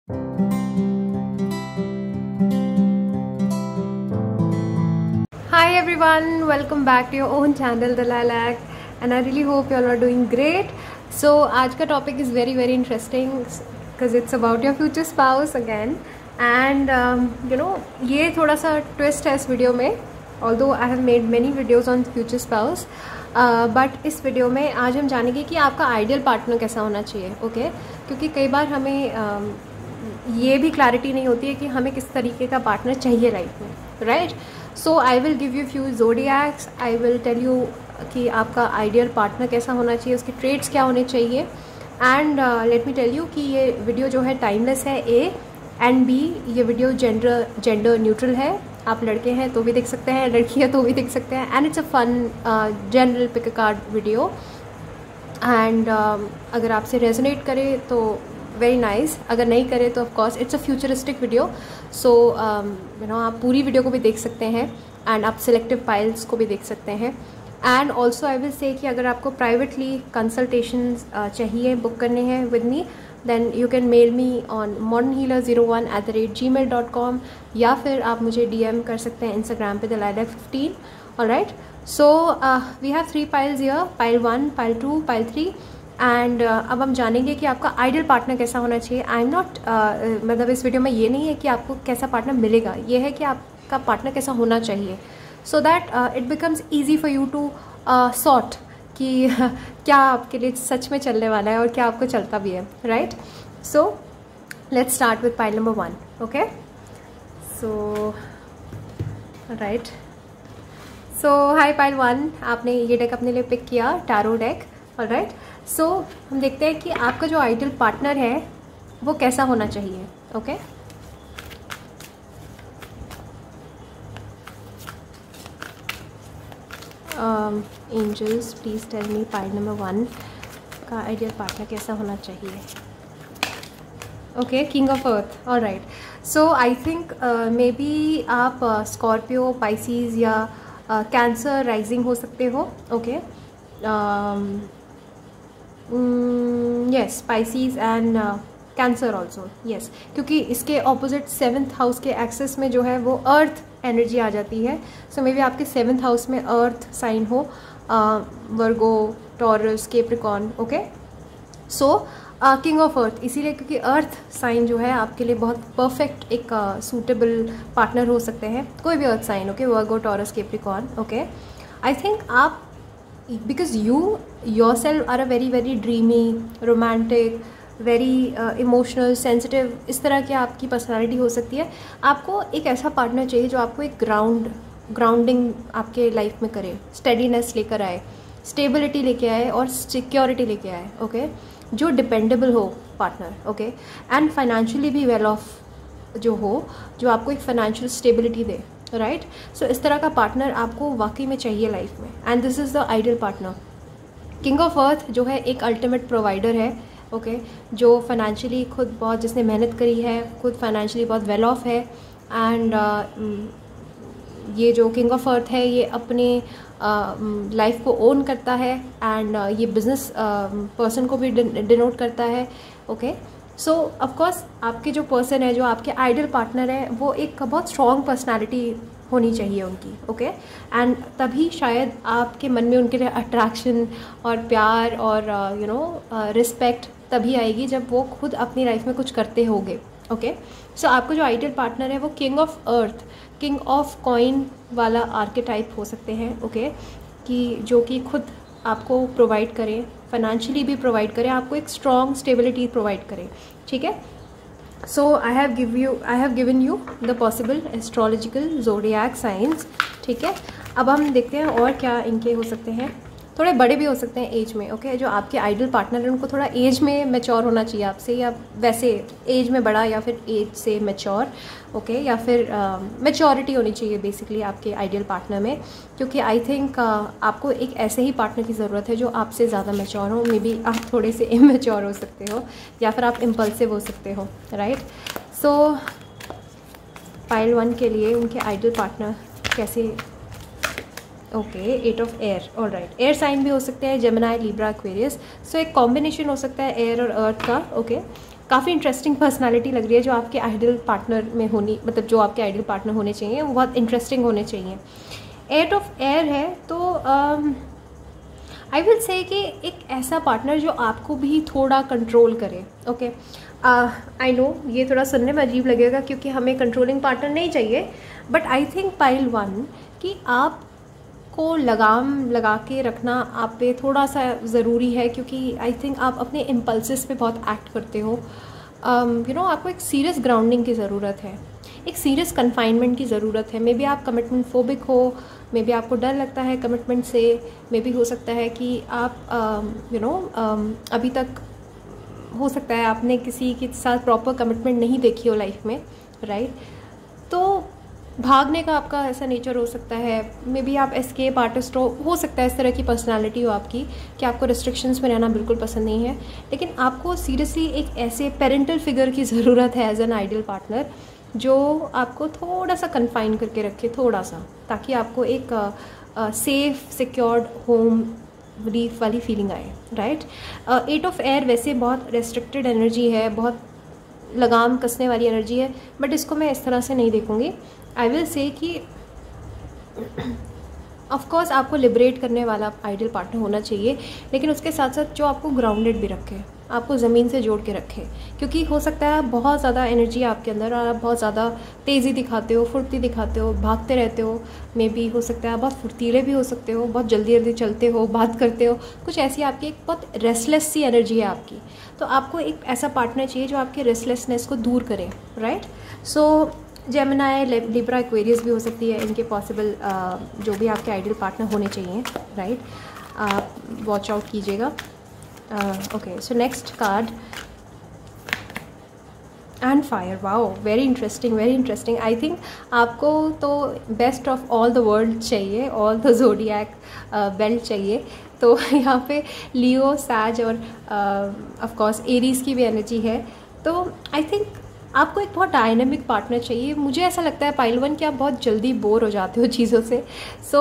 Hi everyone, welcome back to your own channel The Lilac, and I really hope you all are doing great. So आज का topic is very interesting because it's about your future spouse again, and ये थोड़ा सा twist है इस video में. Although I have made many videos on future spouse, but इस video में आज हम जानेंगे कि आपका आइडियल पार्टनर कैसा होना चाहिए. ओके क्योंकि कई बार हमें ये भी क्लैरिटी नहीं होती है कि हमें किस तरीके का पार्टनर चाहिए लाइफ में, right. So I will give you few zodiacs. I will tell you कि आपका आइडियल पार्टनर कैसा होना चाहिए, उसके ट्रेड्स क्या होने चाहिए. And let me tell you कि ये वीडियो जो है टाइमलेस है, ए एंड बी. ये वीडियो जेंडर न्यूट्रल है. आप लड़के हैं तो भी देख सकते हैं, लड़की है तो भी देख सकते हैं. And it's a fun general pick a card video. And अगर आपसे रेजोनेट करे तो वेरी नाइस, अगर नहीं करे तो of course it's a futuristic video. So आप पूरी वीडियो को भी देख सकते हैं एंड आप सिलेक्टिव फाइल्स को भी देख सकते हैं. एंड ऑल्सो आई विल से कि अगर आपको प्राइवेटली कंसल्टेशन चाहिए, बुक करने हैं with me, then you can mail me on modernhealer01@gmail.com, या फिर आप मुझे DM कर सकते हैं इंस्टाग्राम पे thelilac15. Alright. So we have 3 files here, file 1, file 2, file 3. And अब हम जानेंगे कि आपका आइडियल पार्टनर कैसा होना चाहिए. आई एम नॉट मतलब इस वीडियो में ये नहीं है कि आपको कैसा पार्टनर मिलेगा, ये है कि आपका पार्टनर कैसा होना चाहिए, so that it becomes easy for you to sort कि क्या आपके लिए सच में चलने वाला है और क्या आपको चलता भी है, right. So let's start with file number 1. Okay, so right. So high file 1, आपने ये डेक अपने लिए पिक किया, टैरो डेक. ऑलराइट. सो हम देखते हैं कि आपका जो आइडियल पार्टनर है वो कैसा होना चाहिए. Okay, angels please tell me file number 1 का आइडियल पार्टनर कैसा होना चाहिए. Okay, king of earth. Alright. So I think maybe आप स्कॉर्पियो, पाइसीज या कैंसर राइजिंग हो सकते हो. Okay, yes, Pisces and Cancer also, yes, क्योंकि इसके ऑपोजिट 7th हाउस के एक्सेस में जो है वो अर्थ एनर्जी आ जाती है. सो मे बी आपके 7th हाउस में अर्थ साइन हो, Virgo, Taurus, Capricorn. Okay, so king of earth इसीलिए क्योंकि अर्थ साइन जो है आपके लिए बहुत परफेक्ट एक सूटेबल पार्टनर हो सकते हैं. कोई भी earth sign, okay, Virgo, Taurus, Capricorn. Okay, I think आप because you yourself are a very dreamy, romantic, very emotional, sensitive, इस तरह की आपकी पर्सनालिटी हो सकती है. आपको एक ऐसा पार्टनर चाहिए जो आपको एक ग्राउंडिंग आपके लाइफ में करे, स्टेडीनेस लेकर आए, स्टेबिलिटी लेके आए और सिक्योरिटी लेके आए. ओके, जो डिपेंडेबल हो पार्टनर. ओके, एंड फाइनेंशियली भी वेल ऑफ जो हो, जो आपको एक फाइनेंशियल स्टेबिलिटी दे, राइट. सो इस तरह का पार्टनर आपको वाकई में चाहिए लाइफ में, and this is the ideal partner. King of अर्थ जो है एक अल्टीमेट प्रोवाइडर है. ओके, जो फाइनेंशियली खुद बहुत, जिसने मेहनत करी है, खुद फाइनेंशियली बहुत वेल ऑफ है. एंड ये जो किंग ऑफ अर्थ है ये अपने लाइफ को ओन करता है, एंड ये बिजनेस पर्सन को भी डिनोट करता है. ओके, सो ऑफकोर्स आपके जो पर्सन है, जो आपके आइडियल पार्टनर है, वो एक बहुत स्ट्रॉन्ग पर्सनालिटी होनी चाहिए उनकी. ओके, एंड तभी शायद आपके मन में उनके लिए अट्रैक्शन और प्यार और रिस्पेक्ट तभी आएगी जब वो खुद अपनी लाइफ में कुछ करते होंगे. ओके, सो आपको जो आइडियल पार्टनर है वो king of earth, king of coin वाला आर्केटाइप हो सकते हैं. ओके, कि जो कि खुद आपको प्रोवाइड करें, फाइनेंशियली भी प्रोवाइड करें, आपको एक स्ट्रॉन्ग स्टेबिलिटी प्रोवाइड करें. ठीक है. So I have given you the possible astrological zodiac science. ठीक है, अब हम देखते हैं और क्या इनके हो सकते हैं. थोड़े बड़े भी हो सकते हैं एज में. ओके, जो आपके आइडियल पार्टनर है उनको थोड़ा एज में मैच्योर होना चाहिए आपसे, या वैसे एज में बड़ा या फिर एज से मैच्योर. ओके, या फिर मैच्योरिटी होनी चाहिए बेसिकली आपके आइडियल पार्टनर में, क्योंकि आई थिंक आपको एक ऐसे ही पार्टनर की ज़रूरत है जो आपसे ज़्यादा मैच्योर हो. मे बी आप थोड़े से इमेच्योर हो सकते हो, या फिर आप इम्पल्सिव हो सकते हो, राइट. सो फाइल 1 के लिए उनके आइडियल पार्टनर कैसे. Okay, 8 of air. All right, air sign भी हो सकते हैं, जेमिनाई, लिब्रा, एक्वेरियस. सो एक कॉम्बिनेशन हो सकता है एयर और अर्थ का. ओके, काफ़ी इंटरेस्टिंग पर्सनालिटी लग रही है जो आपके आइडियल पार्टनर में होनी, मतलब जो आपके आइडियल पार्टनर होने चाहिए वो बहुत इंटरेस्टिंग होने चाहिए। 8 ऑफ एयर है तो आई विल से कि एक ऐसा पार्टनर जो आपको भी थोड़ा कंट्रोल करे। ओके, आई नो ये थोड़ा सुनने में अजीब लगेगा क्योंकि हमें कंट्रोलिंग पार्टनर नहीं चाहिए, बट आई थिंक पाइल 1 कि आप को लगाम लगा के रखना आप पे थोड़ा सा ज़रूरी है, क्योंकि आई थिंक आप अपने इम्पल्सेस पे बहुत एक्ट करते हो। यू नो आपको एक सीरियस ग्राउंडिंग की ज़रूरत है, एक सीरियस कन्फाइनमेंट की ज़रूरत है। मे बी आप कमिटमेंट फोबिक हो, मे बी आपको डर लगता है कमिटमेंट से, मे बी हो सकता है कि आप यू नो अभी तक हो सकता है आपने किसी के साथ प्रॉपर कमिटमेंट नहीं देखी हो लाइफ में, राइट? तो भागने का आपका ऐसा नेचर हो सकता है, मे बी आप एस्केप आर्टिस्ट हो सकता है इस तरह की पर्सनालिटी हो आपकी कि आपको रिस्ट्रिक्शंस में रहना बिल्कुल पसंद नहीं है। लेकिन आपको सीरियसली एक ऐसे पेरेंटल फिगर की ज़रूरत है एज एन आइडियल पार्टनर जो आपको थोड़ा सा कन्फाइन करके रखे, थोड़ा सा, ताकि आपको एक सेफ सिक्योर्ड होम वाली फीलिंग आए, राइट? 8 ऑफ एयर वैसे बहुत रेस्ट्रिक्टेड एनर्जी है, बहुत लगाम कसने वाली एनर्जी है, बट इसको मैं इस तरह से नहीं देखूँगी। आई विल से कि ऑफकोर्स आपको लिबरेट करने वाला आइडियल पार्टनर होना चाहिए, लेकिन उसके साथ साथ जो आपको ग्राउंडेड भी रखे, आपको ज़मीन से जोड़ के रखे, क्योंकि हो सकता है बहुत ज़्यादा एनर्जी आपके अंदर और आप बहुत ज़्यादा तेज़ी दिखाते हो, फुर्ती दिखाते हो, भागते रहते हो। मे बी हो सकता है बहुत फुर्तीले भी हो सकते हो, बहुत जल्दी जल्दी चलते हो, बात करते हो, कुछ ऐसी आपकी एक बहुत रेस्टलेस सी एनर्जी है आपकी। तो आपको एक ऐसा पार्टनर चाहिए जो आपके रेस्टलेसनेस को दूर करे, राइट? सो जेमिनाई, लिब्रा, एक्वेरियस भी हो सकती है इनके पॉसिबल जो भी आपके आइडियल पार्टनर होने चाहिए, राइट? आप वॉच आउट कीजिएगा। Okay, so next card and fire. Wow, very interesting, very interesting. I think आपको तो best of all the world चाहिए, ऑल द ज़ोडिएक बेल्ट चाहिए। तो यहाँ पे लियो, सैज और ऑफ कोर्स एरीज की भी एनर्जी है। तो आई थिंक आपको एक बहुत डायनेमिक पार्टनर चाहिए। मुझे ऐसा लगता है पाइल 1 कि आप बहुत जल्दी बोर हो जाते हो चीज़ों से। सो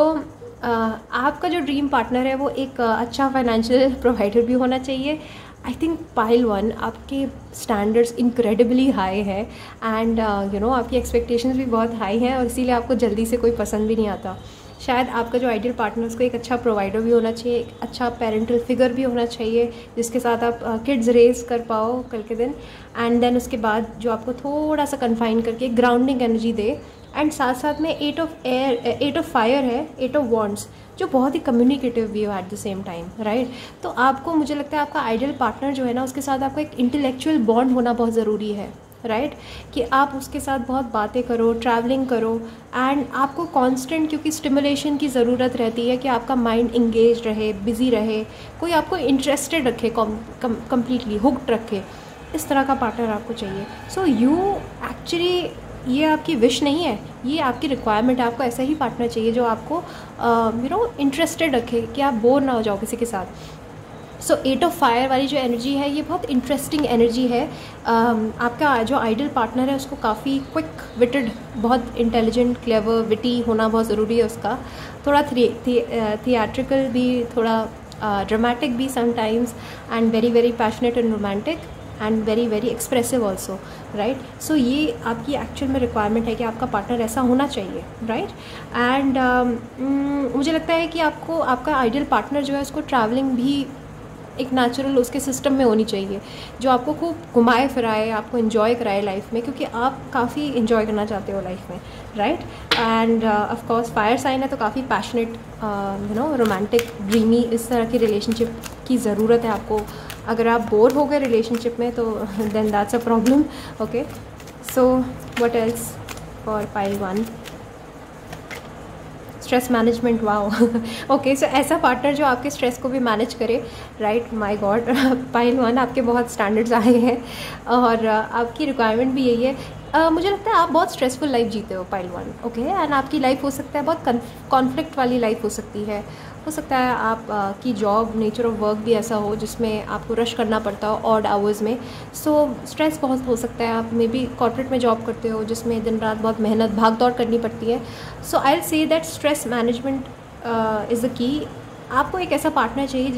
आपका जो ड्रीम पार्टनर है वो एक अच्छा फाइनेंशियल प्रोवाइडर भी होना चाहिए। आई थिंक पाइल 1 आपके स्टैंडर्ड्स इनक्रेडिबली हाई है एंड यू नो आपकी एक्सपेक्टेशंस भी बहुत हाई हैं और इसीलिए आपको जल्दी से कोई पसंद भी नहीं आता। शायद आपका जो आइडियल पार्टनर उसको एक अच्छा प्रोवाइडर भी होना चाहिए, एक अच्छा पेरेंटल फिगर भी होना चाहिए जिसके साथ आप किड्स रेज कर पाओ कल के दिन, एंड देन उसके बाद जो आपको थोड़ा सा कन्फाइन करके ग्राउंडिंग एनर्जी दे। एंड साथ साथ में 8 ऑफ फायर है, 8 ऑफ वॉन्ड्स, जो बहुत ही कम्युनिकेटिव भी हो at the same time, right? तो आपको, मुझे लगता है आपका आइडियल पार्टनर जो है ना उसके साथ आपको एक इंटेलेक्चुअल बॉन्ड होना बहुत ज़रूरी है, राइट? कि आप उसके साथ बहुत बातें करो, ट्रैवलिंग करो, एंड आपको कांस्टेंट, क्योंकि स्टिमुलेशन की ज़रूरत रहती है कि आपका माइंड इंगेज रहे, बिजी रहे, कोई आपको इंटरेस्टेड रखे, कम्प्लीटली हुक्ड रखे, इस तरह का पार्टनर आपको चाहिए। सो यू एक्चुअली, ये आपकी विश नहीं है, ये आपकी रिक्वायरमेंट है। आपको ऐसा ही पार्टनर चाहिए जो आपको यू नो इंटरेस्टेड रखे, कि आप बोर ना हो जाओ किसी के साथ। सो 8 ऑफ फायर वाली जो एनर्जी है ये बहुत इंटरेस्टिंग एनर्जी है। आपका जो आइडियल पार्टनर है उसको काफ़ी क्विक विटेड, बहुत इंटेलिजेंट, क्लेवर, विटी होना बहुत ज़रूरी है उसका। थोड़ा थिएट्रिकल भी, थोड़ा ड्रामेटिक भी sometimes, and very very passionate and romantic, and very very expressive also, right? So ये आपकी एक्चुअल में रिक्वायरमेंट है कि आपका पार्टनर ऐसा होना चाहिए, राइट? एंड मुझे लगता है कि आपको आपका आइडियल पार्टनर जो है उसको ट्रैवलिंग भी एक नेचुरल उसके सिस्टम में होनी चाहिए, जो आपको खूब घुमाए फिराए, आपको इन्जॉय कराए लाइफ में, क्योंकि आप काफ़ी इन्जॉय करना चाहते हो लाइफ में, right? And of course fire sign है तो काफ़ी passionate, you know romantic, dreamy, इस तरह की रिलेशनशिप की ज़रूरत है आपको। अगर आप बोर हो गए रिलेशनशिप में तो then that's a problem. Okay, so what else for pile 1? Stress management. Wow, okay, so ऐसा पार्टनर जो आपके स्ट्रेस को भी मैनेज करे, राइट? माय गॉड, पाइल 1 आपके बहुत स्टैंडर्ड्स आए हैं और आपकी रिक्वायरमेंट भी यही है। मुझे लगता है आप बहुत स्ट्रेसफुल लाइफ जीते हो पाइल 1, ओके? एंड आपकी लाइफ हो सकता है बहुत कॉन्फ्लिक्ट वाली लाइफ हो सकती है। हो सकता है आप की जॉब, नेचर ऑफ वर्क भी ऐसा हो जिसमें आपको रश करना पड़ता हो ऑड आवर्स में। सो स्ट्रेस बहुत हो सकता है। आप मे बी कॉर्पोरेट में जॉब करते हो जिसमें दिन रात बहुत मेहनत, भाग दौड़ करनी पड़ती है। So I will say that stress management is the key. आपको एक ऐसा पार्टनर चाहिए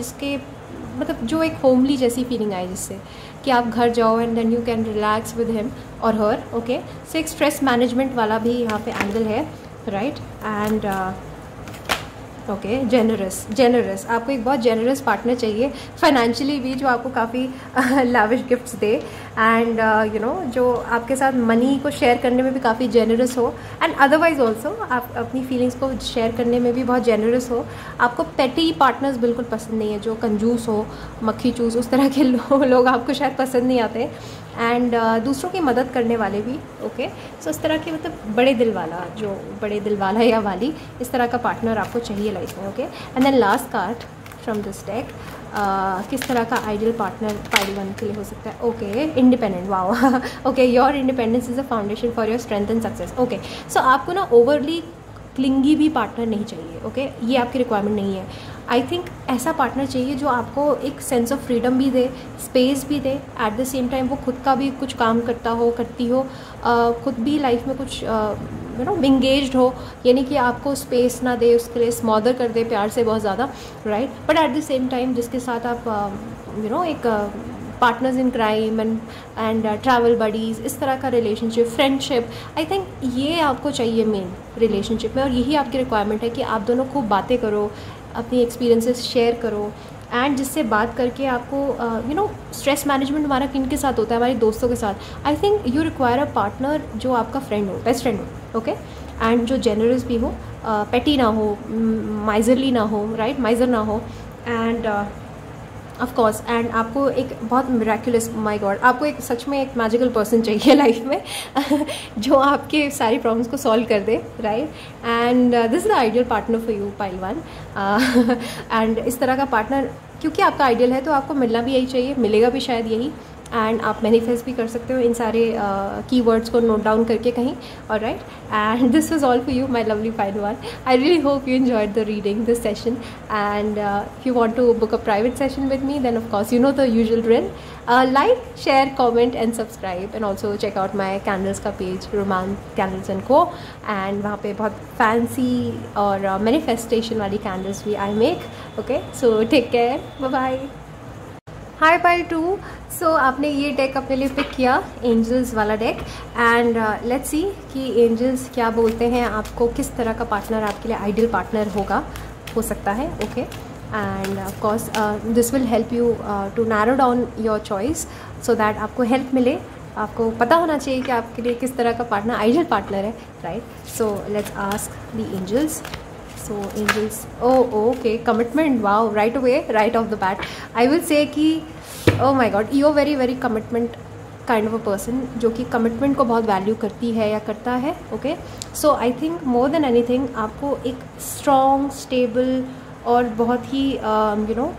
मतलब जो एक होमली जैसी फीलिंग आए, जिससे कि आप घर जाओ and then you can relax with him और हर। ओके, सो एक स्ट्रेस मैनेजमेंट वाला भी यहाँ पे एंगल है, राइट। एंड ओके, जेनरस आपको एक बहुत जेनरस पार्टनर चाहिए, फाइनेंशियली भी, जो आपको काफ़ी lavish gifts they and you no जो आपके साथ मनी को शेयर करने में भी काफ़ी जेनरस हो, एंड अदरवाइज ऑल्सो आप अपनी फीलिंग्स को शेयर करने में भी बहुत जेनरस हो। आपको पेटी पार्टनर्स बिल्कुल पसंद नहीं है, जो कंजूस हो, मक्खी चूस, उस तरह के लोग आपको शायद पसंद नहीं आते। एंड दूसरों की मदद करने वाले भी। ओके, सो इस तरह के मतलब बड़े दिल वाला, जो बड़े दिल वाला या वाली, इस तरह का पार्टनर आपको चाहिए लाइफ में। Okay, and then last card from this deck, किस तरह का आइडियल पार्टनर पाइल 1 के लिए हो सकता है। Okay, independent, wow. Okay, your independence is a foundation for your strength and success. Okay, so आपको ना ओवरली क्लिंगी भी पार्टनर नहीं चाहिए। ओके, ये आपकी रिक्वायरमेंट नहीं है। आई थिंक ऐसा पार्टनर चाहिए जो आपको एक सेंस ऑफ फ्रीडम भी दे, स्पेस भी दे, एट द सेम टाइम वो खुद का भी कुछ काम करता हो, करती हो, खुद भी लाइफ में कुछ यू नो इंगेज्ड हो, यानी कि आपको स्पेस ना दे, उसके लिए स्मॉदर कर दे प्यार से बहुत ज़्यादा, right. But at the same time जिसके साथ आप यू नो एक partners in crime and travel buddies, इस तरह का रिलेशनशिप, फ्रेंडशिप, आई थिंक ये आपको चाहिए मेन रिलेशनशिप में। और यही आपकी रिक्वायरमेंट है कि आप दोनों खूब बातें करो, अपनी एक्सपीरियंसेस शेयर करो, एंड जिससे बात करके आपको यू नो स्ट्रेस मैनेजमेंट हमारा किन के साथ होता है, हमारे दोस्तों के साथ। I think you require a partner जो आपका फ्रेंड हो, बेस्ट फ्रेंड हो। ओके, एंड जो जेनरस भी हो, पेटी ना हो, माइजरली ना हो, राइट, माइजर ना हो, एंड ऑफ कोर्स, एंड आपको एक बहुत मिराक्युलस, माय गॉड, आपको एक सच में एक मैजिकल पर्सन चाहिए लाइफ में जो आपके सारी प्रॉब्लम्स को सॉल्व कर दे, right. And this is the ideal partner for you pile 1। एंड इस तरह का पार्टनर क्योंकि आपका आइडियल है तो आपको मिलना भी यही चाहिए, मिलेगा भी शायद यही। एंड आप मैनिफेस्ट भी कर सकते हो इन सारे कीवर्ड्स को नोट डाउन करके कहीं, alright. And this was all for you my lovely pile 1। I really hope you enjoyed the reading this session, and if you want to book a private session with me then of course you know the usual drill, like, share, comment and subscribe, and also check out my candles का page, romance candles and co, and वहाँ पे बहुत fancy और manifestation वाली candles भी आई make. Okay, so take care, bye bye. Hi pile 2, so आपने ये deck अपने लिए पिक किया, एंजल्स वाला डेक, एंड लेट्स सी कि एंजल्स क्या बोलते हैं आपको, किस तरह का पार्टनर आपके लिए आइडियल पार्टनर हो सकता है। Okay, and of course this will help you to narrow down your choice so that आपको हेल्प मिले। आपको पता होना चाहिए कि आपके लिए किस तरह का पार्टनर आइडियल पार्टनर है, right. So let's ask the angels. So angels, okay, commitment, wow, right away, right off the bat I will say कि oh my god, you're very commitment kind of a person जो कि commitment को बहुत value करती है या करता है। okay, so I think more than anything आपको एक strong, stable और बहुत ही you know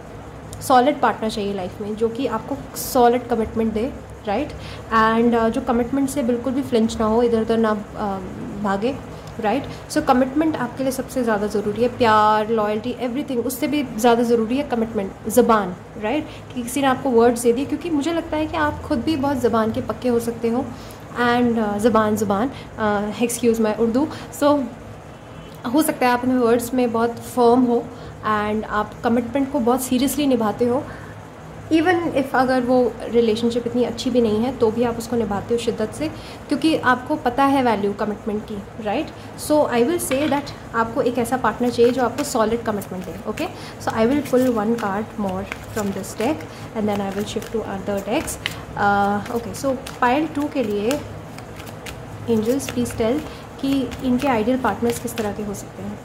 solid partner चाहिए लाइफ में, जो कि आपको solid commitment they, right. And जो कमिटमेंट से बिल्कुल भी फ्लिंच ना हो, इधर उधर ना भागे, राइट। सो कमिटमेंट आपके लिए सबसे ज़्यादा ज़रूरी है, प्यार, लॉयल्टी, एवरीथिंग, उससे भी ज़्यादा ज़रूरी है कमिटमेंट। ज़बान, राइट, कि किसी ने आपको वर्ड्स दे दिए, क्योंकि मुझे लगता है कि आप खुद भी बहुत ज़बान के पक्के हो सकते हो, एंड ज़बान एक्सक्यूज़ माई उर्दू। सो हो सकता है आप अपने वर्ड्स में बहुत फर्म हो, एंड आप कमिटमेंट को बहुत सीरियसली निभाते हो, इवन इफ़ अगर वो रिलेशनशिप इतनी अच्छी भी नहीं है तो भी आप उसको निभाते हो शिद्दत से, क्योंकि आपको पता है वैल्यू कमिटमेंट की, right. So I will say that आपको एक ऐसा पार्टनर चाहिए जो आपको सॉलिड कमिटमेंट दे। Okay, so I will pull 1 card more from this deck and then I will shift to other decks. Okay, so pile 2 के लिए एंजल्स प्लीज टेल कि इनके आइडियल पार्टनर्स किस तरह के हो सकते हैं।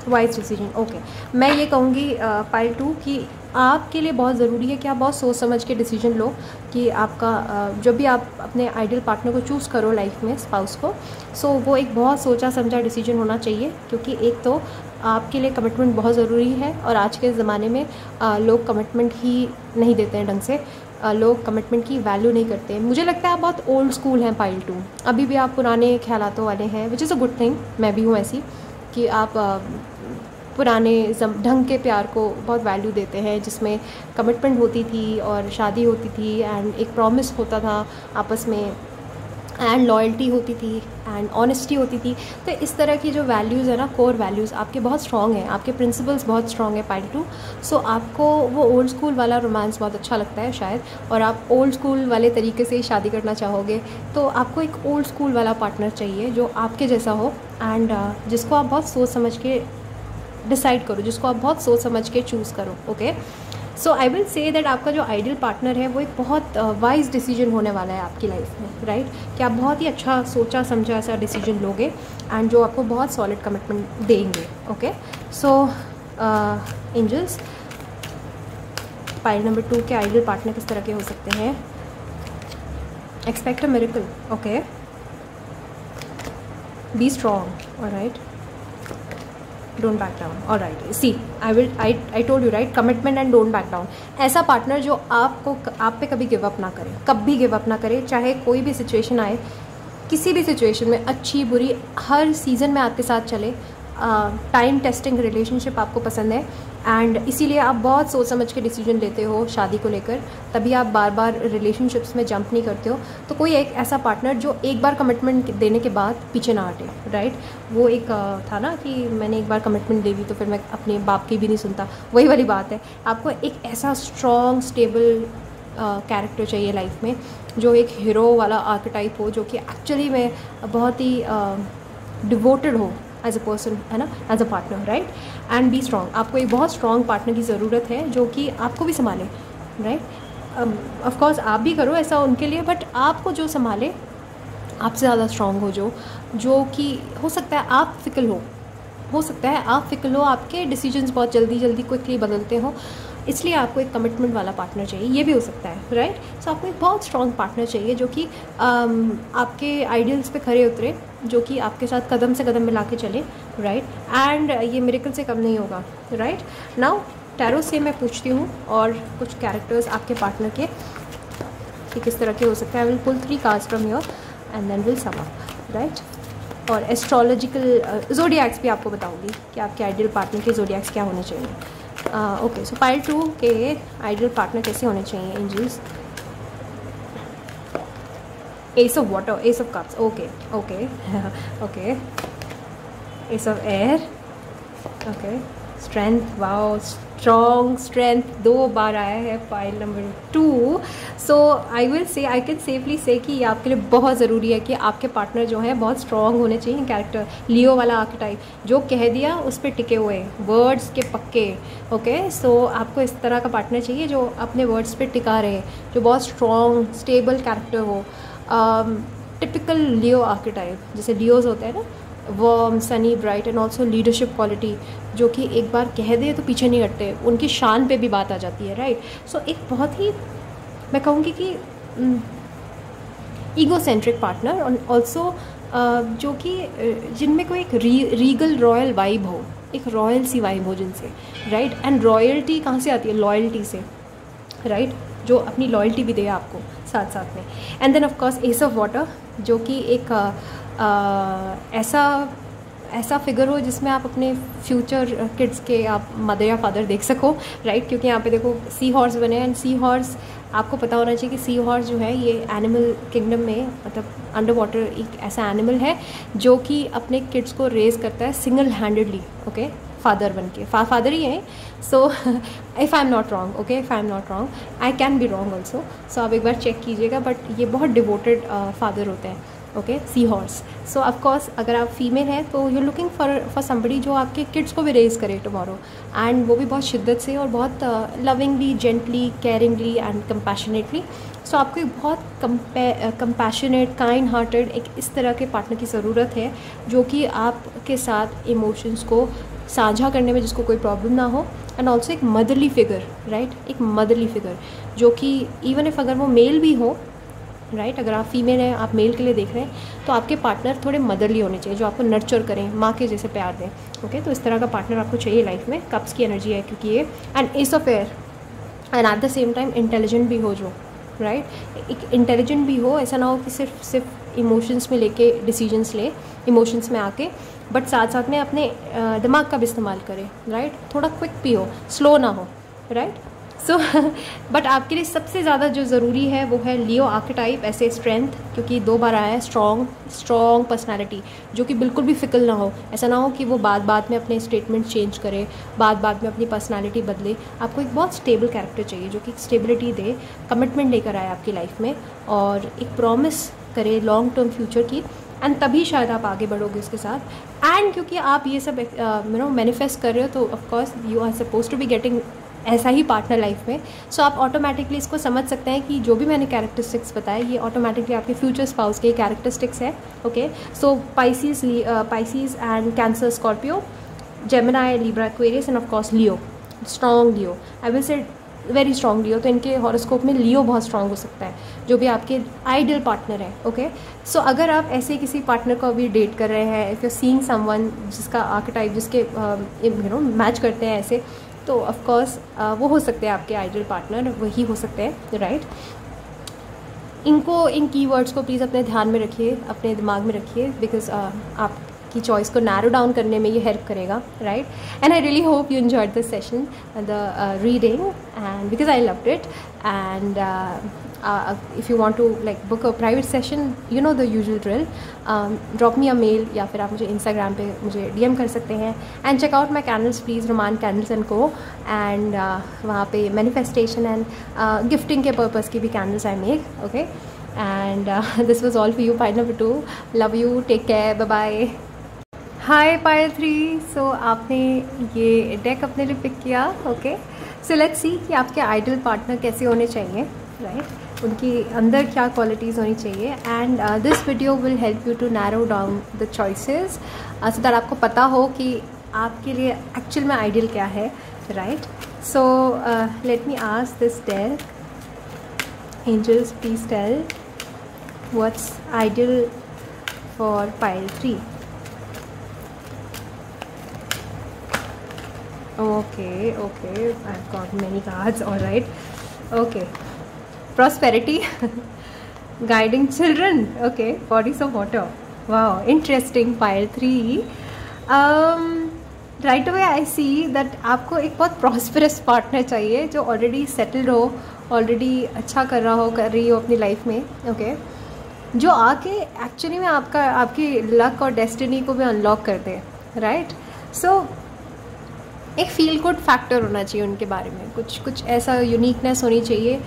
Wise decision. ओके, मैं ये कहूँगी पाइल 2 कि आपके लिए बहुत ज़रूरी है कि आप बहुत सोच समझ के डिसीजन लो कि आपका जब भी आप अपने आइडियल पार्टनर को चूज़ करो लाइफ में, स्पाउस को, सो वो एक बहुत सोचा समझा डिसीजन होना चाहिए, क्योंकि एक तो आपके लिए कमिटमेंट बहुत ज़रूरी है, और आज के ज़माने में लोग कमिटमेंट ही नहीं देते हैं ढंग से, लोग कमिटमेंट की वैल्यू नहीं करते हैं। मुझे लगता है आप बहुत ओल्ड स्कूल हैं पाइल 2, अभी भी आप पुराने ख्यालातों वाले हैं, which is a good thing. मैं भी हूँ ऐसी कि आप पुराने ढंग के प्यार को बहुत वैल्यू देते हैं, जिसमें कमिटमेंट होती थी और शादी होती थी, एंड एक प्रॉमिस होता था आपस में, एंड लॉयल्टी होती थी एंड ऑनेस्टी होती थी। तो इस तरह की जो वैल्यूज़ है ना, कोर वैल्यूज़ आपके बहुत स्ट्रॉन्ग हैं, आपके प्रिंसिपल्स बहुत स्ट्रॉन्ग है पाइल 2। सो आपको वो ओल्ड स्कूल वाला रोमांस बहुत अच्छा लगता है शायद, और आप ओल्ड स्कूल वाले तरीके से शादी करना चाहोगे। तो आपको एक ओल्ड स्कूल वाला पार्टनर चाहिए जो आपके जैसा हो एंड जिसको आप बहुत सोच समझ के डिसाइड करो, जिसको आप बहुत सोच समझ के चूज़ करो। Okay, so I will say that आपका जो आइडियल पार्टनर है वो एक बहुत वाइज डिसीजन होने वाला है आपकी लाइफ में, राइट? कि आप बहुत ही अच्छा सोचा समझा ऐसा डिसीजन लोगे एंड जो आपको बहुत सॉलिड कमिटमेंट देंगे। ओके, सो एंजल्स, पाइल नंबर 2 के आइडियल पार्टनर किस तरह के हो सकते हैं? Expect a miracle. Okay, be strong, alright, don't back down. Alright, see I told you right, commitment and don't back down. ऐसा पार्टनर जो आपको आप पे कभी गिव अप ना करे, कभी गिव अप ना करे, चाहे कोई भी सिचुएशन आए, किसी भी सिचुएशन में, अच्छी बुरी, हर सीज़न में आपके साथ चले। टाइम टेस्टिंग रिलेशनशिप आपको पसंद है एंड इसीलिए आप बहुत सोच समझ के डिसीजन लेते हो शादी को लेकर, तभी आप बार बार रिलेशनशिप्स में जंप नहीं करते हो। तो कोई एक ऐसा पार्टनर जो एक बार कमिटमेंट देने के बाद पीछे ना हटे, राइट? वो एक था ना कि मैंने एक बार कमिटमेंट दे दी तो फिर मैं अपने बाप की भी नहीं सुनता, वही वाली बात है। आपको एक ऐसा स्ट्रॉन्ग स्टेबल कैरेक्टर चाहिए लाइफ में, जो एक हीरो वाला आर्केटाइप हो, जो कि एक्चुअली में बहुत ही डिवोटेड हो एज अ पर्सन, है ना, as a partner, right? And be strong. आपको एक बहुत स्ट्रॉन्ग पार्टनर की ज़रूरत है जो कि आपको भी संभाले, राइट? ऑफकोर्स आप भी करो ऐसा उनके लिए, बट आपको जो संभाले, आपसे ज़्यादा स्ट्रॉन्ग हो, जो कि हो सकता है आप फिकल हो सकता है आप फिकल हो, आपके डिसीजंस बहुत जल्दी जल्दी क्विकली बदलते हो, इसलिए आपको एक कमिटमेंट वाला पार्टनर चाहिए। ये भी हो सकता है, राइट? सो आपको एक बहुत स्ट्रॉन्ग पार्टनर चाहिए जो कि आपके आइडियल्स पे खरे उतरे, जो कि आपके साथ कदम से कदम मिला के चले, राइट? एंड ये मिरेकल से कम नहीं होगा, राइट? नाउ टैरो से मैं पूछती हूँ और कुछ कैरेक्टर्स आपके पार्टनर के कि किस तरह के हो सकते हैं। I will pull 3 cards from here and then will sum up, right? और एस्ट्रोलॉजिकल ज़ोडिएक्स भी आपको बताऊंगी कि आपके आइडियल पार्टनर के ज़ोडिएक्स क्या होने चाहिए। ओके, सो पाइल 2 के आइडियल पार्टनर कैसे होने चाहिए angels? Ace of water, ace of cups, okay okay okay, ace of air, okay, strength, wow, strong strength 2 बार आया है pile number 2। So I will say, I can safely से कि ये आपके लिए बहुत ज़रूरी है कि आपके पार्टनर जो है बहुत स्ट्रॉन्ग होने चाहिए। कैरेक्टर लियो वाला आर्केटाइप, जो कह दिया उस पर टिके हुए, वर्ड्स के पक्के। ओके, सो आपको इस तरह का पार्टनर चाहिए जो अपने वर्ड्स पे टिका रहे, जो बहुत स्ट्रॉन्ग स्टेबल कैरेक्टर हो। टिपिकल लियो आर्केटाइप, जैसे लियोज होते हैं ना, warm, Sunny, bright and also leadership quality, जो कि एक बार कह दे तो पीछे नहीं हटते, उनकी शान पे भी बात आ जाती है, राइट? सो एक बहुत ही, मैं कहूँगी कि ईगोसेंट्रिक पार्टनर, और ऑल्सो जो कि जिनमें कोई एक रीगल रॉयल वाइब हो, एक रॉयल सी वाइब हो जिनसे, राइट? एंड रॉयल्टी कहाँ से आती है? लॉयल्टी से, राइट? जो अपनी लॉयल्टी भी दे आपको साथ साथ में। And then of course ace of water, जो कि एक ऐसा फिगर हो जिसमें आप अपने फ्यूचर किड्स के आप मदर या फादर देख सको, राइट? क्योंकि यहाँ पे देखो सी हॉर्स बने हैं, एंड सी हॉर्स आपको पता होना चाहिए कि सी हॉर्स जो है ये एनिमल किंगडम में, मतलब अंडर वाटर एक ऐसा एनिमल है जो कि अपने किड्स को रेज करता है सिंगल हैंडेडली, ओके, फादर बन के, फादर ही है। So if I am not wrong, okay, if I am not wrong, I can be wrong also, so आप एक बार चेक कीजिएगा, बट ये बहुत डिवोटेड फादर होते हैं, okay, sea horse. So of course अगर आप फीमेल हैं तो यू लुकिंग फॉर समबडी जो आपके किड्स को भी रेज करे टुमारो, एंड वो भी बहुत शिद्दत से और बहुत लविंगली, जेंटली, केयरिंगली एंड कंपैशनेटली। सो आपको एक बहुत कंपैशनेट, काइंड हार्टेड, एक इस तरह के पार्टनर की ज़रूरत है जो कि आपके साथ इमोशंस को साझा करने में जिसको कोई प्रॉब्लम ना हो, एंड ऑल्सो एक मदरली फिगर, राइट? एक मदरली फिगर जो कि इवन इफ़ अगर वो मेल भी हो, राइट? अगर आप फीमेल हैं, आप मेल के लिए देख रहे हैं, तो आपके पार्टनर थोड़े मदरली होने चाहिए, जो आपको नर्चर करें, माँ के जैसे प्यार दें, ओके? तो इस तरह का पार्टनर आपको चाहिए लाइफ में। कप्स की एनर्जी है क्योंकि ये, and S of air, and at the same time intelligent भी हो, जो, राइट? एक इंटेलिजेंट भी हो, ऐसा ना हो कि सिर्फ इमोशंस में लेके डिसीजंस ले, इमोशंस में आके, बट साथ साथ में अपने दिमाग का भी इस्तेमाल करे, राइट? थोड़ा क्विक भी हो, स्लो ना हो, राइट? सो बट आपके लिए सबसे ज़्यादा जो ज़रूरी है वो है लियो आर्केटाइप, ऐसे स्ट्रेंथ, क्योंकि 2 बार आया है, स्ट्रॉन्ग पर्सनालिटी, जो कि बिल्कुल भी फिकल ना हो। ऐसा ना हो कि वो बात में अपने स्टेटमेंट चेंज करे, बात में अपनी पर्सनालिटी बदले। आपको एक बहुत स्टेबल कैरेक्टर चाहिए जो कि स्टेबिलिटी दे, कमिटमेंट लेकर आए आपकी लाइफ में और एक प्रॉमिस करे लॉन्ग टर्म फ्यूचर की, एंड तभी शायद आप आगे बढ़ोगे उसके साथ। एंड क्योंकि आप ये सब मैनिफेस्ट कर रहे हो, तो of course you are suppose to be getting ऐसा ही पार्टनर लाइफ में। सो आप ऑटोमेटिकली इसको समझ सकते हैं कि जो भी मैंने कैरेक्टरिस्टिक्स बताए ये ऑटोमेटिकली आपके फ्यूचर स्पाउस के कैरेक्टरिस्टिक्स है। Okay, so Pisces and Cancer, Scorpio, Gemini, Libra, Aquarius and of course Leo, strong Leo, I will say very strong Leo. तो इनके हॉरोस्कोप में लियो बहुत स्ट्रॉन्ग हो सकता है, जो भी आपके आइडियल पार्टनर है। ओके, सो अगर आप ऐसे किसी पार्टनर को अभी डेट कर रहे हैं, इफ़ यू सीइंग समवन जिसका आर्केटाइप, जिसके मैच करते हैं ऐसे, तो ऑफ कोर्स वो हो सकते हैं आपके आइडियल पार्टनर, वही हो सकते हैं, राइट। इन कीवर्ड्स को प्लीज़ अपने ध्यान में रखिए, अपने दिमाग में रखिए, बिकॉज आपकी चॉइस को नैरो डाउन करने में ये हेल्प करेगा, right. And I really hope you enjoyed this session, the reading, and because I loved it. And if you want to like book a private session, you know the usual drill, drop me a mail या फिर आप मुझे Instagram पे मुझे DM कर सकते हैं। and check out my candles please, Roman Candles and Co, and वहाँ पे manifestation and gifting के purpose की भी candles I make, okay, and this was all for you, pile number 2, love you, take care, bye bye। हाय पायल 3, सो आपने ये deck अपने लिए pick किया, ओके। सो लेट्स सी कि आपके आइडल पार्टनर कैसे होने चाहिए, राइट, उनकी अंदर क्या क्वालिटीज़ होनी चाहिए। And this video will help you to narrow down the choices, so that आपको पता हो कि आपके लिए एक्चुअल में आइडियल क्या है, right. So let me ask this deck, angels please tell what's ideal for pile 3। Okay, I've got many cards, all right. Okay, prosperity, guiding children, okay, bodies of water, wow, interesting, pile 3. Right away I see that आपको एक बहुत prosperous partner चाहिए जो already settled हो, already अच्छा कर रही हो अपनी लाइफ में, okay, जो आके एक्चुअली में आपकी लक और डेस्टिनी को भी अनलॉक कर दे, राइट। सो एक फील गुड फैक्टर होना चाहिए उनके बारे में, कुछ ऐसा यूनिकनेस होनी चाहिए,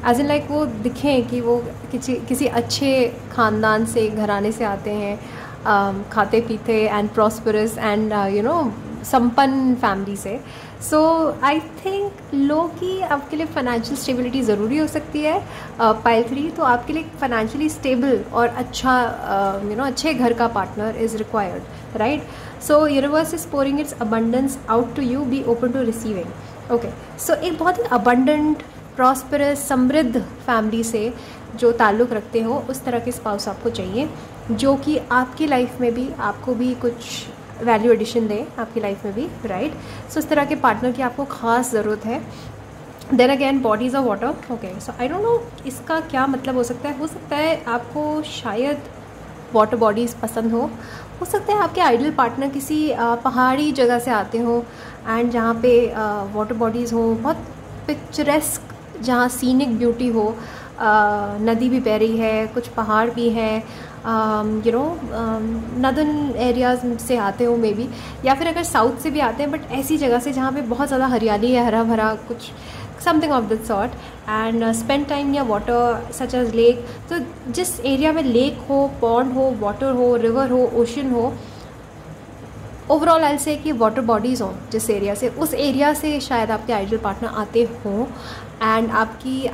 एज इन लाइक वो दिखें कि वो किसी अच्छे ख़ानदान से, घराने से आते हैं, खाते पीते एंड प्रॉस्परस एंड संपन्न फैमिली से। सो आई थिंक लो कि आपके लिए फाइनेंशियल स्टेबिलिटी ज़रूरी हो सकती है। पाइल 3, तो आपके लिए फाइनेंशियली स्टेबल और अच्छा अच्छे घर का partner is required, right. So universe is pouring its abundance out to you, be open to receiving, okay. So एक बहुत ही अबंडेंट, प्रॉस्परस, समृद्ध फैमिली से जो ताल्लुक़ रखते हो, उस तरह के स्पाउस आपको चाहिए, जो कि आपकी लाइफ में भी आपको भी कुछ वैल्यू एडिशन दे आपकी लाइफ में भी, राइट। सो इस तरह के पार्टनर की आपको ख़ास ज़रूरत है। Then again bodies of water, okay. So I don't know इसका क्या मतलब हो सकता है आपको शायद वाटर बॉडीज़ पसंद हो सकता है आपके आइडल पार्टनर किसी पहाड़ी जगह से आते हो, एंड जहाँ पे वाटर बॉडीज़ हो, बहुत पिक्चरेस्क, जहाँ सीनिक ब्यूटी हो, नदी भी बह रही है, कुछ पहाड़ भी हैं, नदर्न एरियाज़ से आते हो मे बी, या फिर अगर साउथ से भी आते हैं, बट ऐसी जगह से जहाँ पे बहुत ज़्यादा हरियाली है, हरा भरा कुछ, something of this sort, and spend time near water such as lake. तो जिस एरिया में लेक हो, पॉन्ड हो, वाटर हो, रिवर हो, ओशन हो, ओवरऑल आई से कि वाटर बॉडीज़ हों जिस एरिया से, उस एरिया से शायद आपके आइडल पार्टनर आते हों, एंड आपकी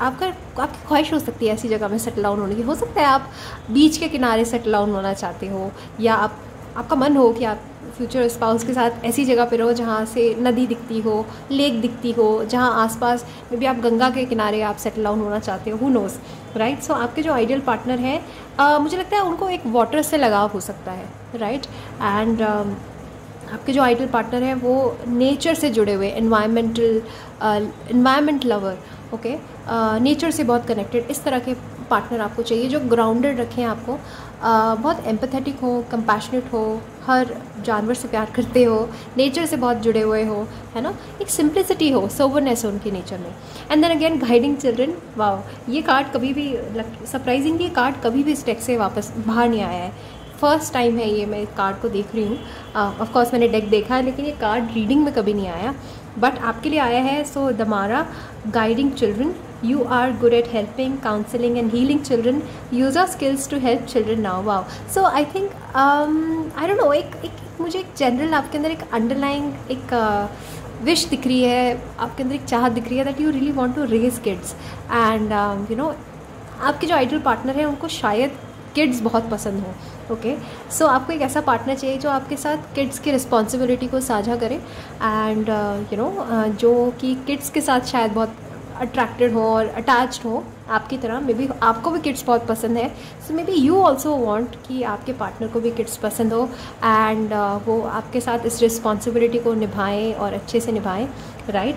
ख्वाहिश हो सकती है ऐसी जगह में सेटल डाउन होने की। हो सकता है आप बीच के किनारे सेटल डाउन होना चाहते हो, या आपका मन हो कि आप फ्यूचर स्पाउस के साथ ऐसी जगह पे रहो जहाँ से नदी दिखती हो, लेक दिखती हो, जहाँ आसपास में भी आप गंगा के किनारे आप सेटल डाउन होना चाहते हो, हु नोज़, राइट। सो आपके जो आइडियल पार्टनर है, मुझे लगता है उनको एक वाटर से लगाव हो सकता है, राइट। एंड आपके जो आइडल पार्टनर है वो नेचर से जुड़े हुए, एनवायरमेंट लवर, ओके, नेचर से बहुत कनेक्टेड, इस तरह के पार्टनर आपको चाहिए जो ग्राउंडेड रखें आपको, बहुत एम्पैथेटिक हो, कंपैशनेट हो, हर जानवर से प्यार करते हो, नेचर से बहुत जुड़े हुए हो, है ना, एक सिंप्लिसिटी हो, सोबरनेस हो उनके नेचर में। And then again guiding children, wow, ये कार्ड कभी भी सरप्राइजिंगली कार्ड कभी भी इस डेक से वापस बाहर नहीं आया है। फर्स्ट टाइम है ये मैं कार्ड को देख रही हूँ। ऑफकोर्स मैंने डेक देखा है लेकिन ये कार्ड रीडिंग में कभी नहीं आया, बट आपके लिए आया है। सो दमारा, guiding children, you are good at helping, counseling and healing children, use your skills to help children now. Wow. So I think I don't know, एक मुझे एक जनरल आपके अंदर एक अंडरलाइंग एक विश दिख रही है, आपके अंदर एक चाहत दिख रही है that you really want to raise kids and you know आपके जो आइडल पार्टनर है उनको शायद किड्स बहुत पसंद हो। ओके, सो आपको एक ऐसा पार्टनर चाहिए जो आपके साथ किड्स की रिस्पॉन्सिबिलिटी को साझा करे एंड यू नो जो कि किड्स के साथ शायद बहुत अट्रैक्टेड हो और अटैच्ड हो आपकी तरह। मे बी आपको भी किड्स बहुत पसंद है, so maybe you also want कि आपके पार्टनर को भी किड्स पसंद हो एंड वो आपके साथ इस रिस्पॉन्सिबिलिटी को निभाएं और अच्छे से निभाएं, राइट।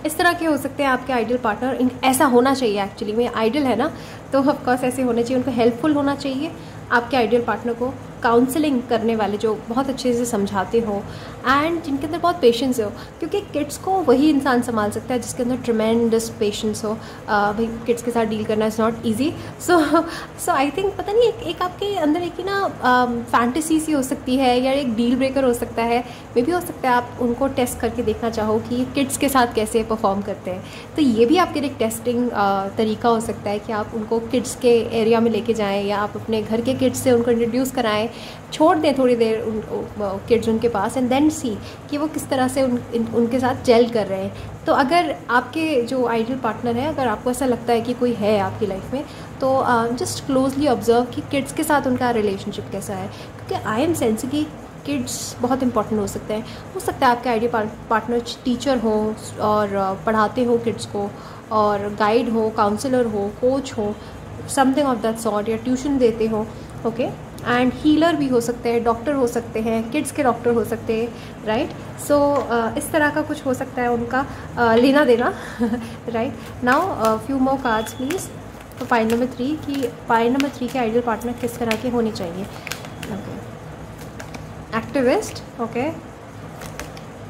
इस तरह के हो सकते हैं आपके आइडल पार्टनर। ऐसा होना चाहिए एक्चुअली में, आइडल है ना तो ऑफकोर्स ऐसे होने चाहिए, उनको हेल्पफुल होना चाहिए आपके आइडल पार्टनर को, काउंसलिंग करने वाले जो बहुत अच्छे से समझाते हो एंड जिनके अंदर बहुत पेशेंस हो, क्योंकि किड्स को वही इंसान संभाल सकता है जिसके अंदर ट्रिमेंडस पेशेंस हो। भाई किड्स के साथ डील करना is not easy. So I think पता नहीं एक आपके अंदर एक ना फैंटेसी सी हो सकती है या एक डील ब्रेकर हो सकता है, मे भी हो सकता है आप उनको टेस्ट करके देखना चाहो कि किड्स के साथ कैसे परफॉर्म करते हैं। तो ये भी आपके लिए एक टेस्टिंग तरीका हो सकता है कि आप उनको किड्स के एरिया में लेके जाएँ या आप अपने घर के किड्स से उनको इंट्रोड्यूस कराएं, छोड़ दें थोड़ी देर किड्स उनके पास एंड देन सी कि वो किस तरह से उनके साथ जेल कर रहे हैं। तो अगर आपके जो आइडल पार्टनर है, अगर आपको ऐसा लगता है कि कोई है आपकी लाइफ में, तो जस्ट क्लोजली ऑब्जर्व कि किड्स के साथ उनका रिलेशनशिप कैसा है, क्योंकि आई एम सेंस कि किड्स बहुत इंपॉर्टेंट हो सकते हैं। हो सकता है आपके आइडल पार्टनर टीचर हो और पढ़ाते हो किड्स को, और गाइड हो, काउंसलर हो, कोच हो, समथिंग ऑफ दैट सॉर्ट, या ट्यूशन देते हो। ओके, एंड हीलर भी हो सकते हैं, डॉक्टर हो सकते हैं, किड्स के डॉक्टर हो सकते हैं, राइट। सो इस तरह का कुछ हो सकता है उनका लेना देना, right. Now few more cards please. तो पाइल नंबर 3 की पाइल नंबर 3 के आइडल पार्टनर किस तरह के होने चाहिए। Okay, activist, okay,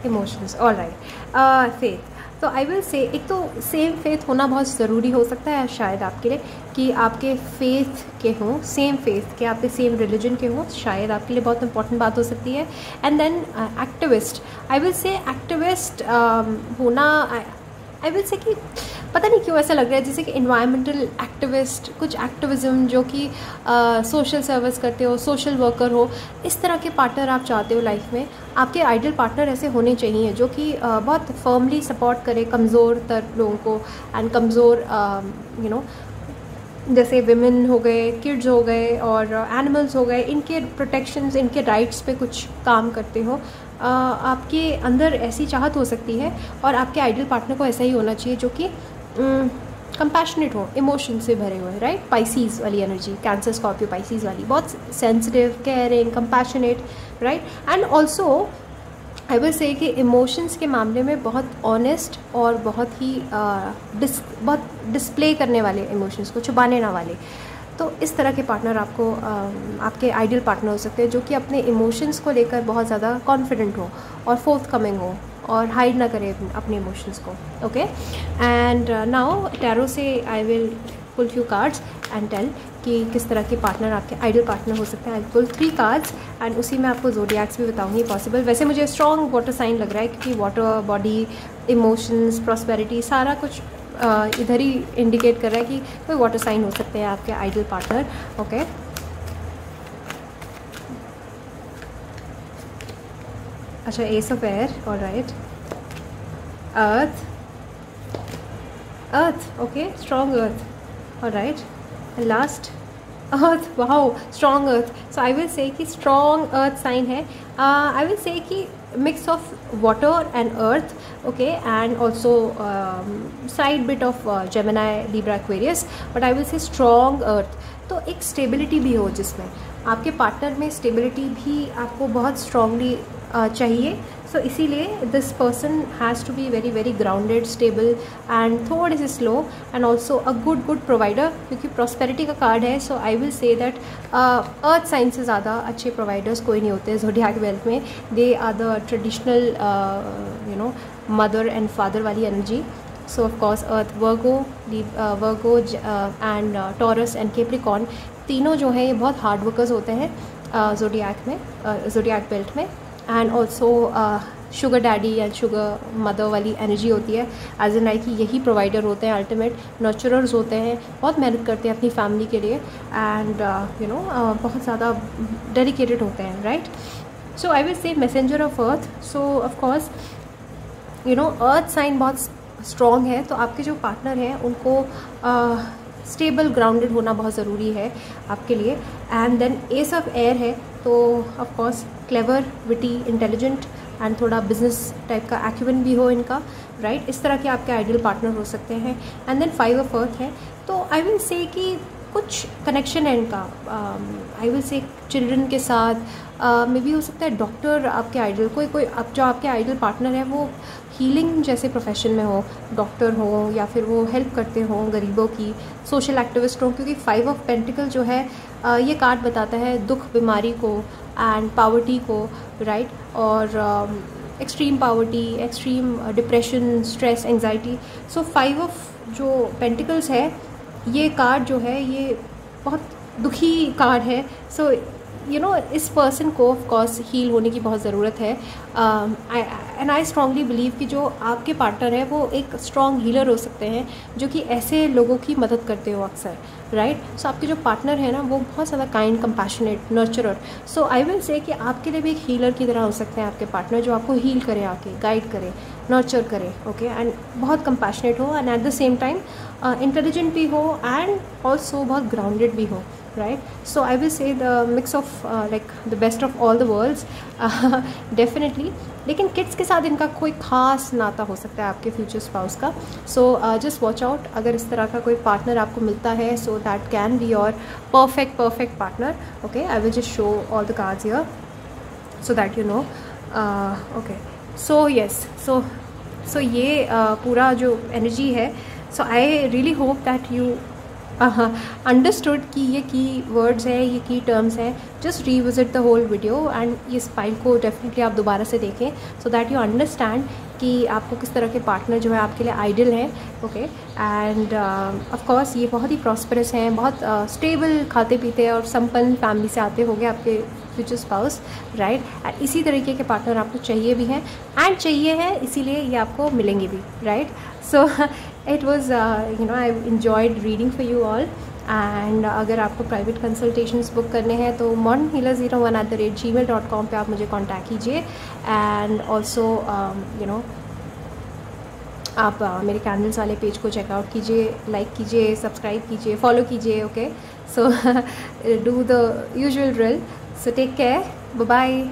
emotions, all right, faith. तो आई विल से एक तो सेम फेथ होना बहुत ज़रूरी हो सकता है शायद आपके लिए, कि आपके फेथ के हों, सेम फेथ के, आपके सेम रिलीजन के हों, शायद आपके लिए बहुत इंपॉर्टेंट बात हो सकती है। And then activist, I will say activist होना, आई विल से कि पता नहीं क्यों ऐसा लग रहा है जैसे कि इन्वायरमेंटल एक्टिविस्ट, कुछ एक्टिविज़म जो कि सोशल सर्विस करते हो, सोशल वर्कर हो, इस तरह के पार्टनर आप चाहते हो लाइफ में। आपके आइडल पार्टनर ऐसे होने चाहिए जो कि बहुत फर्मली सपोर्ट करे कमज़ोर तर लोगों को एंड कमज़ोर यू नो जैसे विमेन हो गए, किड्स हो गए और एनिमल्स हो गए, इनके प्रोटेक्शंस, इनके राइट्स पे कुछ काम करते हो। आपके अंदर ऐसी चाहत हो सकती है और आपके आइडल पार्टनर को ऐसा ही होना चाहिए जो कि कंपैशनेट हो, इमोशन से भरे हुए, राइट। पाइसीज वाली एनर्जी, कैंसर, स्कॉर्पियो, पाइसीज वाली, बहुत sensitive, caring, compassionate, right. And also I will से कि इमोशंस के मामले में बहुत ऑनेस्ट और बहुत ही बहुत डिस्प्ले करने वाले, इमोशंस को छुपाने ना वाले। तो इस तरह के पार्टनर आपको आपके आइडल पार्टनर हो सकते हैं जो कि अपने इमोशंस को लेकर बहुत ज़्यादा कॉन्फिडेंट हो और फोर्थ कमिंग हो और हाइड ना करे अपने इमोशंस को। ओके, एंड नाउ टैरो से I will pull few cards and tell कि किस तरह के पार्टनर आपके आइडल पार्टनर हो सकते हैं। आई पुल 3 कार्ड्स एंड उसी में आपको ज़ोडिएक्स भी बताऊंगी पॉसिबल। वैसे मुझे स्ट्रॉन्ग वाटर साइन लग रहा है क्योंकि वाटर, बॉडी, इमोशंस, प्रॉस्पेरिटी, सारा कुछ इधर ही इंडिकेट कर रहा है कि कोई वाटर साइन हो सकते हैं आपके आइडल पार्टनर। ओके, अच्छा, S of air, alright, earth, okay, strong earth, alright, last earth, wow, strong earth. So I will से कि स्ट्रॉन्ग अर्थ साइन है। आई विल से कि mix of water and earth, okay, and also slight bit of Gemini, Libra, Aquarius, but I will say strong earth। तो एक stability भी हो जिसमें आपके पार्टनर में स्टेबिलिटी भी आपको बहुत स्ट्रांगली चाहिए. सो इसीलिए this person has to be very very grounded, stable and थोड़े से slow and also a good provider, क्योंकि प्रॉस्पेरिटी का कार्ड है. So I will say that earth sign से ज़्यादा अच्छे प्रोवाइडर्स कोई नहीं होते ज़ोडिएक बेल्ट में. They are the traditional mother and father वाली energy. So of course earth, Virgo and Taurus and Capricorn, तीनों जो हैं ये बहुत हार्ड वर्कर्स होते हैं ज़ोडिएक बेल्ट में. And also sugar daddy and sugar mother वाली एनर्जी होती है, एज एन लाइक यही प्रोवाइडर होते हैं, अल्टीमेट नर्चरर्स होते हैं, बहुत मेहनत करते हैं अपनी फैमिली के लिए एंड बहुत ज़्यादा डेडिकेटेड होते हैं, right. So I will say messenger of earth. So of course earth sign बहुत स्ट्रॉन्ग है, तो आपके जो पार्टनर हैं उनको स्टेबल ग्राउंडेड होना बहुत ज़रूरी है आपके लिए. And then ace of air है, तो of course clever, witty, intelligent and थोड़ा बिजनेस टाइप का एक्यूवन भी हो इनका, राइट. इस तरह के आपके आइडियल पार्टनर हो सकते हैं. एंड देन 5 ऑफ अर्थ है, तो आई विल से कि कुछ कनेक्शन है इनका. आई विल से चिल्ड्रन के साथ मे बी हो सकता है डॉक्टर आपके आइडियल, कोई अब जो आपके आइडियल पार्टनर है वो हीलिंग जैसे प्रोफेशन में हो, डॉक्टर हो या फिर वो हेल्प करते हो गरीबों की, सोशल एक्टिविस्ट हो, क्योंकि 5 ऑफ पेंटिकल जो है ये कार्ड बताता है दुख, बीमारी को एंड पावर्टी को, राइट. और extreme poverty, extreme depression, stress, anxiety. So 5 of जो पेंटिकल्स है, ये कार्ड जो है ये बहुत दुखी कार्ड है. सो इस पर्सन को ऑफ कोर्स हील होने की बहुत ज़रूरत है. एंड आई स्ट्रांगली बिलीव कि जो आपके पार्टनर है वो एक स्ट्रॉन्ग हीलर हो सकते हैं, जो कि ऐसे लोगों की मदद करते हो अक्सर, राइट. सो आपके जो पार्टनर है ना वो बहुत ज़्यादा kind, compassionate, नर्चरर. So I will से कि आपके लिए भी एक हीलर की तरह हो सकते हैं आपके पार्टनर, जो आपको हील करे, आके गाइड करे, नर्चर करे, ओके. एंड बहुत कंपैशनेट हो and at the same time intelligent भी हो एंड ऑल्सो बहुत ग्राउंडेड भी हो, right. So I will say the mix of like the best of all the worlds, definitely. लेकिन किड्स के साथ इनका कोई ख़ास नाता हो सकता है आपके फ्यूचर स्पाउस का. सो जस्ट वॉच आउट अगर इस तरह का कोई पार्टनर आपको मिलता है. So that can be your perfect partner, okay. I will just show all the cards here so that you know, okay. So yes, so ये पूरा जो एनर्जी है, so I really hope that you understood कि ये key words हैं, ये key terms हैं. Just revisit the whole video and इस फाइल को डेफिनेटली आप दोबारा से देखें सो दैट यू अंडरस्टैंड कि आपको किस तरह के पार्टनर जो है आपके लिए आइडियल हैं, ओके. एंड ऑफ कोर्स ये बहुत ही प्रॉस्परस हैं, बहुत स्टेबल, खाते पीते और संपन्न फैमिली से आते होंगे आपके फ्यूचर स्पाउस, राइट. एंड इसी तरीके के पार्टनर आपको चाहिए भी हैं एंड चाहिए हैं, इसीलिए ये आपको मिलेंगे भी, right. So it was I enjoyed reading for you all. And अगर आपको प्राइवेट कंसल्टेशंस बुक करने हैं तो modernhealer01@gmail.com पे आप मुझे कांटेक्ट कीजिए. एंड ऑल्सो आप मेरे कैंडल्स वाले पेज को चेकआउट कीजिए, लाइक कीजिए, सब्सक्राइब कीजिए, फॉलो कीजिए, okay. So do the usual drill. So take care, bye bye.